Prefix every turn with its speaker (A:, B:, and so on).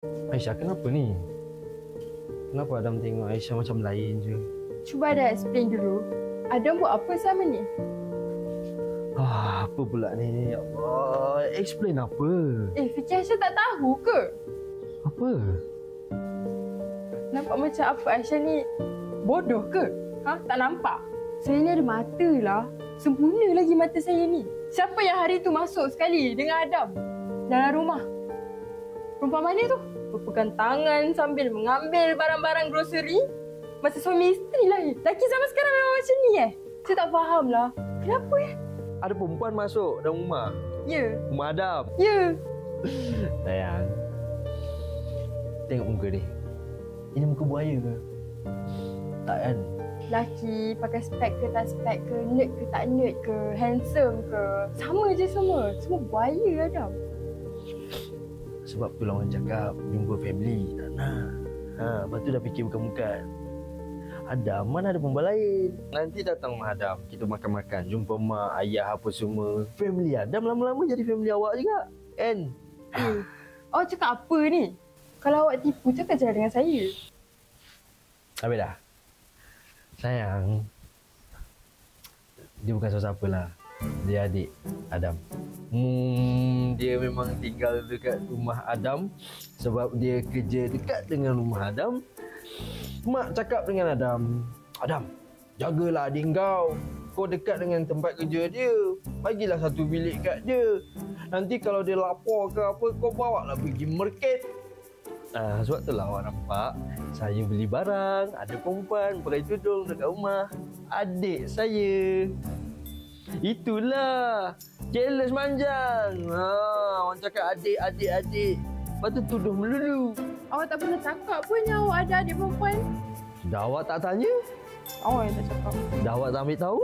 A: Aisyah, kenapa ni? Kenapa Adam tengok Aisyah macam lain je?
B: Cuba Adam explain dulu. Adam buat apa selama ni?
A: Apa pula ni? Ya Allah, explain apa?
B: Fikir Aisyah tak tahu ke?
A: Apa?
B: Nampak macam apa Aisyah ni bodoh ke? Tak nampak? Saya ni ada mata lah. Sempurna lagi mata saya ni. Siapa yang hari tu masuk sekali dengan Adam dalam rumah? Perempuan mana tu? Berpegang tangan sambil mengambil barang-barang groseri. Masa suami isteri lah. Laki zaman sekarang memang macam ni Saya tak faham lah. Kenapa
A: Ada perempuan masuk dalam rumah?
B: Ya.
A: Rumah Adam?
B: Ya.
A: Sayang, tengok muka dia. Ini muka buaya ke? Tak kan?
B: Laki pakai spek ke tak spek ke, nerd ke tak nerd ke, handsome ke, sama je semua. Semua buaya Adam.
A: Sebab tu lah orang cakap jumpa family tak nak. Lepas tu dah fikir bukan-bukan. Adam, mana ada perempuan lain. Nanti datang rumah Adam, kita makan-makan, jumpa mak, ayah apa semua. Family Adam lama-lama jadi family awak juga, kan?
B: Awak cakap apa ni? Kalau awak tipu, cakap je dengan saya.
A: Habis dah? Sayang, dia bukan siapa-siapa lah. Dia adik Adam. Dia memang tinggal dekat rumah Adam sebab dia kerja dekat dengan rumah Adam. Mak cakap dengan Adam, Adam, jagalah adik kau. Kau dekat dengan tempat kerja dia. Bagilah satu bilik kat dia. Nanti kalau dia lapor ke apa, kau bawa lah pergi market. Sebab tu lah awak nampak saya beli barang, ada perempuan pakai tudung dekat rumah. Adik saya. Itulah. Jealous manjang. Orang cakap adik. Lepas tu tuduh melulu.
B: Awak tak pernah cakap pun yang awak ada adik perempuan.
A: Dah awak tak tanya?
B: Awak yang tak cakap.
A: Dah awak tak ambil tahu?